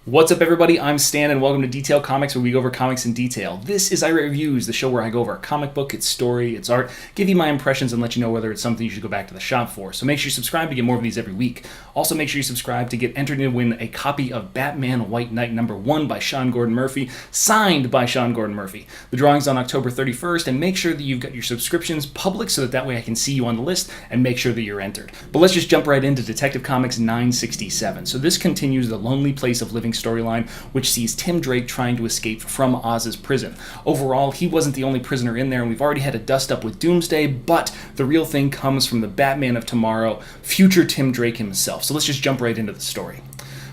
What's up, everybody? I'm Stan, and welcome to Detail Comics, where we go over comics in detail. This is iRate Reviews, the show where I go over a comic book, its story, its art, give you my impressions, and let you know whether it's something you should go back to the shop for. So make sure you subscribe to get more of these every week. Also, make sure you subscribe to get entered to win a copy of Batman White Knight #1 by Sean Gordon Murphy, signed by Sean Gordon Murphy. The drawing's on October 31st, and make sure that you've got your subscriptions public so that way I can see you on the list and make sure that you're entered. But let's just jump right into Detective Comics 967. So this continues the Lonely Place of Living storyline, which sees Tim Drake trying to escape from Oz's prison. Overall, he wasn't the only prisoner in there, and we've already had a dust-up with Doomsday, but the real thing comes from the Batman of tomorrow, future Tim Drake himself. So let's just jump right into the story.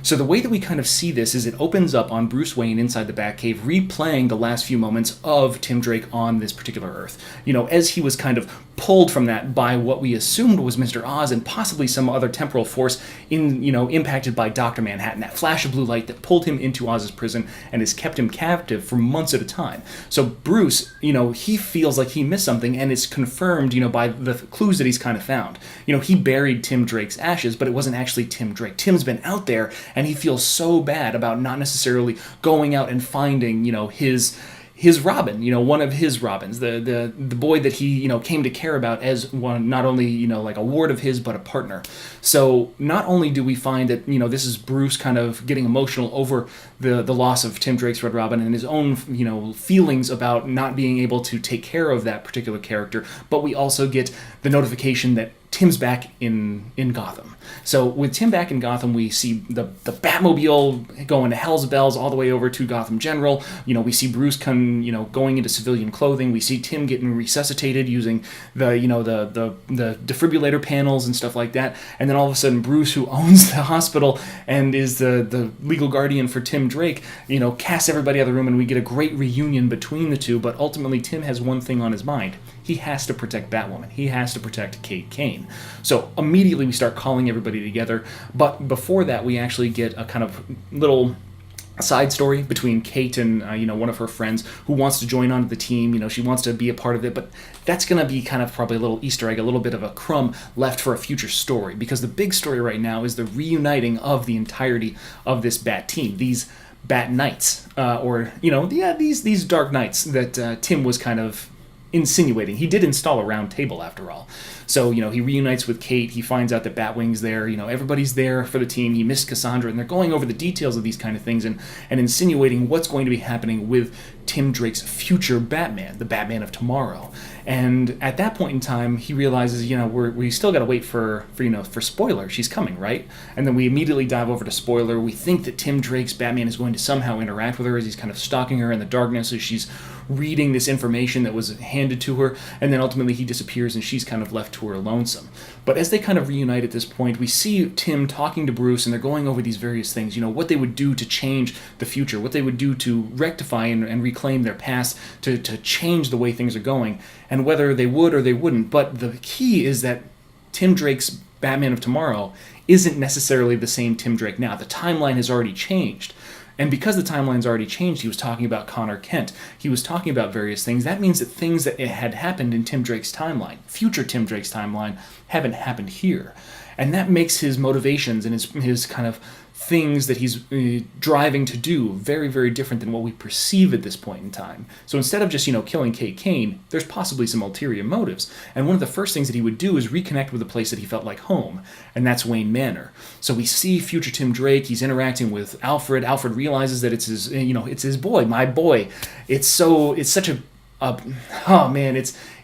So the way that we kind of see this is it opens up on Bruce Wayne inside the Batcave, replaying the last few moments of Tim Drake on this particular Earth. You know, as he was kind of pulled from that by what we assumed was Mr. Oz and possibly some other temporal force impacted by Dr. Manhattan, that flash of blue light that pulled him into Oz's prison and has kept him captive for months at a time. So Bruce, he feels like he missed something, and it's confirmed, by the clues that he's kind of found. He buried Tim Drake's ashes, but it wasn't actually Tim Drake. Tim's been out there, and he feels so bad about not necessarily going out and finding, his Robin, one of his Robins, the boy that he, came to care about as one, not only, like a ward of his, but a partner. So not only do we find that, this is Bruce kind of getting emotional over the loss of Tim Drake's Red Robin and his own, feelings about not being able to take care of that particular character, but we also get the notification that Tim's back in Gotham. So with Tim back in Gotham, we see the Batmobile going to hell's bells all the way over to Gotham General. We see Bruce going into civilian clothing. We see Tim getting resuscitated using the defibrillator panels and stuff like that. And then all of a sudden, Bruce, who owns the hospital and is the legal guardian for Tim Drake, casts everybody out of the room, and we get a great reunion between the two. But ultimately, Tim has one thing on his mind. He has to protect Batwoman. He has to protect Kate Kane. So immediately we start calling everybody together. But before that, we actually get a kind of little side story between Kate and one of her friends who wants to join onto the team. She wants to be a part of it, but that's going to be kind of probably a little Easter egg, a little bit of a crumb left for a future story, because the big story right now is the reuniting of the entirety of this Bat team, these Bat Knights, these Dark Knights that Tim was kind of insinuating. He did install a round table, after all. So, he reunites with Kate. He finds out that Batwing's there. Everybody's there for the team. He missed Cassandra, and they're going over the details of these kind of things and insinuating what's going to be happening with Tim Drake's future Batman, the Batman of tomorrow. And at that point in time, he realizes, we still got to wait for Spoiler. She's coming, right? And then we immediately dive over to Spoiler. We think that Tim Drake's Batman is going to somehow interact with her as he's kind of stalking her in the darkness as she's reading this information that was handed to her, and then ultimately he disappears and she's kind of left to her lonesome. But as they kind of reunite at this point, we see Tim talking to Bruce, and they're going over these various things, what they would do to change the future, what they would do to rectify and reclaim their past, to change the way things are going, and whether they would or they wouldn't. But the key is that Tim Drake's Batman of tomorrow isn't necessarily the same Tim Drake now. The timeline has already changed. And because the timeline's already changed, he was talking about Connor Kent. He was talking about various things. That means that things that had happened in Tim Drake's timeline, future Tim Drake's timeline, haven't happened here. And that makes his motivations and his kind of things that he's driving to do very, very different than what we perceive at this point in time. So instead of just, killing Kate Kane, there's possibly some ulterior motives. And one of the first things that he would do is reconnect with a place that he felt like home, and that's Wayne Manor. So we see future Tim Drake. He's interacting with Alfred. Alfred realizes that it's his, it's his boy, my boy. It's such a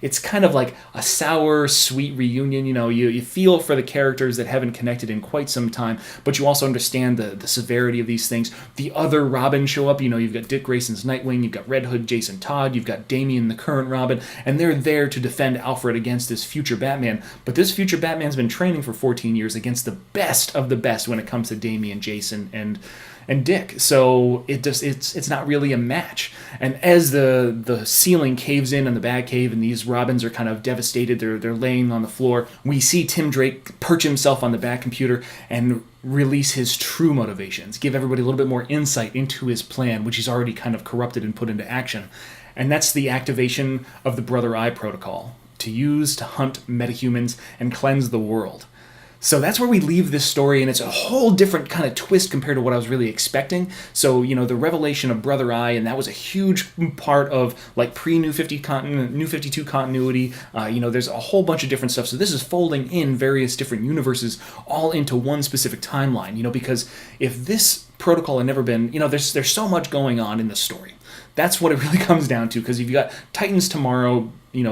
it's kind of like a sour, sweet reunion. You feel for the characters that haven't connected in quite some time, but you also understand the severity of these things. The other Robin show up. You've got Dick Grayson's Nightwing, you've got Red Hood Jason Todd, you've got Damian, the current Robin, and they're there to defend Alfred against this future Batman. But this future Batman's been training for 14 years against the best of the best when it comes to Damian, Jason, and Dick. So it's not really a match. And as the ceiling caves in the Batcave and these Robins are kind of devastated, they're laying on the floor, we see Tim Drake perch himself on the Batcomputer and release his true motivations, give everybody a little bit more insight into his plan, which he's already kind of corrupted and put into action. And that's the activation of the Brother Eye Protocol, to use to hunt metahumans and cleanse the world. So that's where we leave this story, and it's a whole different kind of twist compared to what I was really expecting. So, the revelation of Brother Eye, and that was a huge part of like pre-New 52 continuity. There's a whole bunch of different stuff. So this is folding in various different universes all into one specific timeline. Because if this protocol had never been, there's so much going on in the story. That's what it really comes down to, because you've got Titans Tomorrow,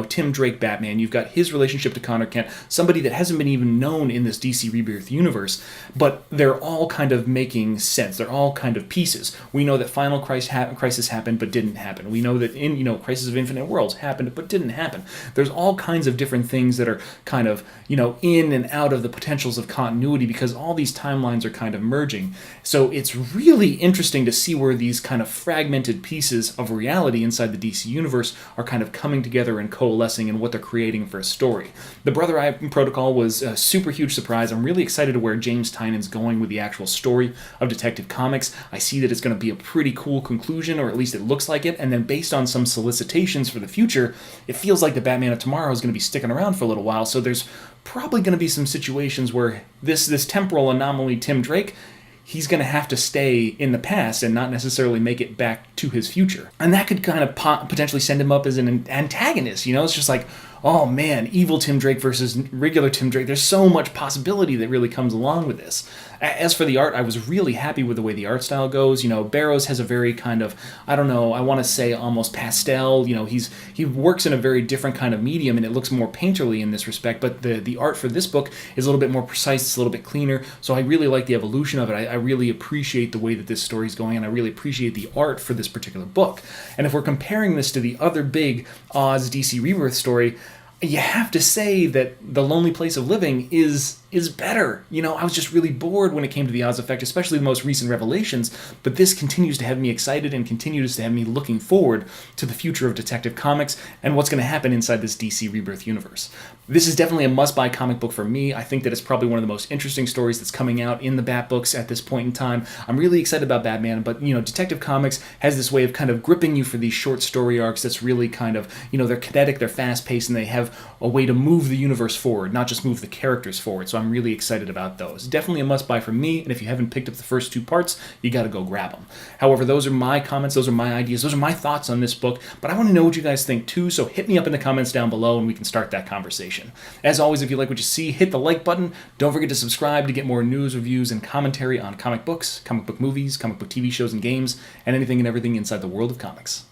Tim Drake Batman, you've got his relationship to Connor Kent, somebody that hasn't been even known in this DC Rebirth universe, but they're all kind of making sense. They're all kind of pieces. We know that Final Crisis happened but didn't happen. We know that Crisis of Infinite Worlds happened but didn't happen. There's all kinds of different things that are kind of, in and out of the potentials of continuity, because all these timelines are kind of merging. So it's really interesting to see where these kind of fragmented pieces of reality inside the DC universe are kind of coming together and coalescing and what they're creating for a story. The Brother Eye Protocol was a super huge surprise. I'm really excited to where James Tynion's going with the actual story of Detective Comics. I see that it's going to be a pretty cool conclusion, or at least it looks like it, and then based on some solicitations for the future, it feels like the Batman of Tomorrow is going to be sticking around for a little while, so there's probably going to be some situations where this temporal anomaly Tim Drake, he's going to have to stay in the past and not necessarily make it back to his future. And that could kind of potentially send him up as an antagonist, It's just like, oh man, evil Tim Drake versus regular Tim Drake. There's so much possibility that really comes along with this. As for the art, I was really happy with the way the art style goes. Barrows has a very kind of, I want to say almost pastel. He works in a very different kind of medium, and it looks more painterly in this respect. But the art for this book is a little bit more precise. It's a little bit cleaner. So I really like the evolution of it. I really appreciate the way that this story is going, and I really appreciate the art for this particular book. And if we're comparing this to the other big Oz DC Rebirth story, you have to say that The Lonely Place of Living is better. I was just really bored when it came to the Oz Effect, especially the most recent revelations, but this continues to have me excited and continues to have me looking forward to the future of Detective Comics and what's going to happen inside this DC Rebirth universe. This is definitely a must-buy comic book for me. I think that it's probably one of the most interesting stories that's coming out in the Bat books at this point in time. I'm really excited about Batman, but, Detective Comics has this way of kind of gripping you for these short story arcs that's really kind of, they're kinetic, they're fast-paced, and they have a way to move the universe forward, not just move the characters forward. So I'm really excited about those. Definitely a must-buy for me, and if you haven't picked up the first two parts, you got to go grab them. However, those are my comments, those are my ideas, those are my thoughts on this book, but I want to know what you guys think too, so hit me up in the comments down below and we can start that conversation. As always, if you like what you see, hit the like button. Don't forget to subscribe to get more news, reviews, and commentary on comic books, comic book movies, comic book TV shows and games, and anything and everything inside the world of comics.